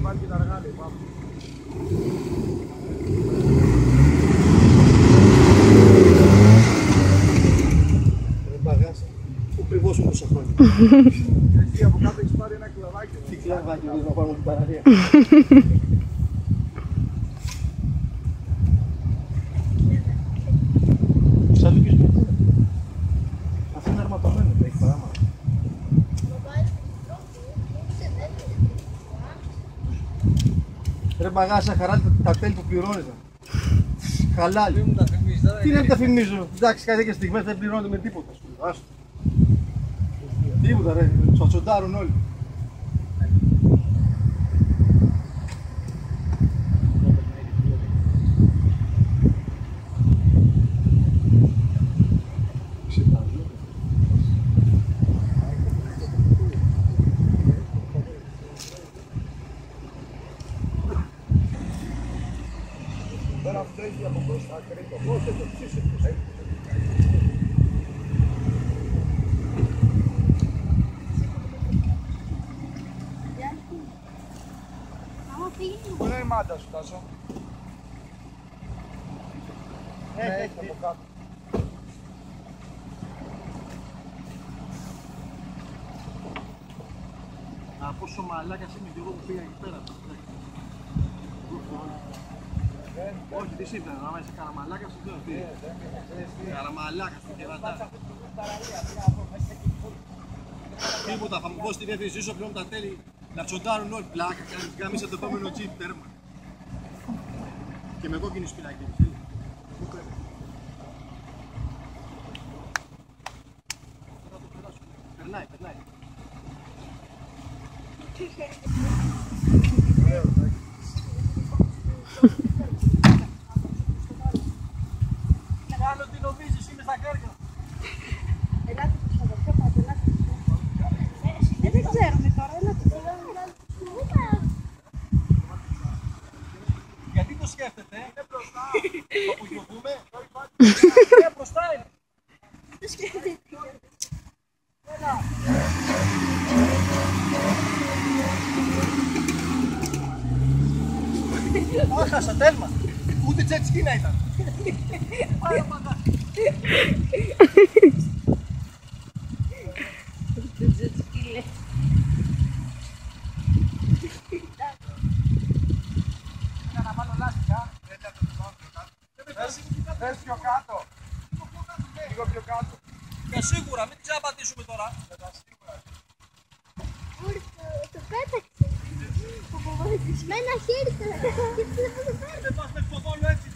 βάλει και τα αργά, λέει, πάμε. Πού κρυβόσουν τόσα χρόνια. Εσύ από κάτω έχεις πάρει ένα κλαβάκι. Τι κλαβάκι, δεν θα πάρουμε την παραλία. Ξαδούκες με πού. Αυτό είναι αρματωμένο, θα έχει παράματα. Ρε μπαγάσα, χαρά τα τέλη που πληρώνεσαι. Χαλάλι. Τι να μην τα φημίζω. Εντάξει, κάποιες στιγμές δεν πληρώνονται με τίποτα. Άστο. Τίποτα ρε, τσοτσοντάρουν όλοι. Τώρα αυτό έχει από μπροστά, κρύβει το πώς, δεν το ψήσει. Πού είναι η μάντα σου, Τάσο? Έχει από κάτω. Α, πόσο μαλάκας είμαι και εγώ που πήγα εκεί πέρα. Όχι, τι σύμφωνα, άμα είσαι καραμαλάκας, δεν ξέρω τι. Καραμαλάκας, την κερατά. Τίποτα, θα μου πω στη διεύθυνσή σου, πλέον τα τέλη να τσοντάρουν όλοι πλάκα, κάνεις γάμισε το επόμενο τσίπ, τέρμα. Και με κόκκινη σπινάκι, θέλει. Περνάει, περνάει. Κάνω τι νομίζεις, είμαι στα κάρκα. Ελάτε προς τα πιο κάτω, ελάτε. Δεν ξέρουμε τώρα, ελάτε. Γιατί το σκέφτεται, είναι μπροστά. Όπου γιοβούμε, είναι μπροστά είναι. Το σκέφτεται. Έλα. Άχασα, τέλμα. Ούτε τσέτσκι να ήταν. Άρα μαγά. Το τζετσκι λέει. Για να βάλω λάστιχα. Θες πιο κάτω. Λίγο πιο κάτω. Και σίγουρα, μην ξαναπατήσουμε τώρα. Το πέταξε. Με ένα χέρι το Δεν πας με το Βόλο έτσι.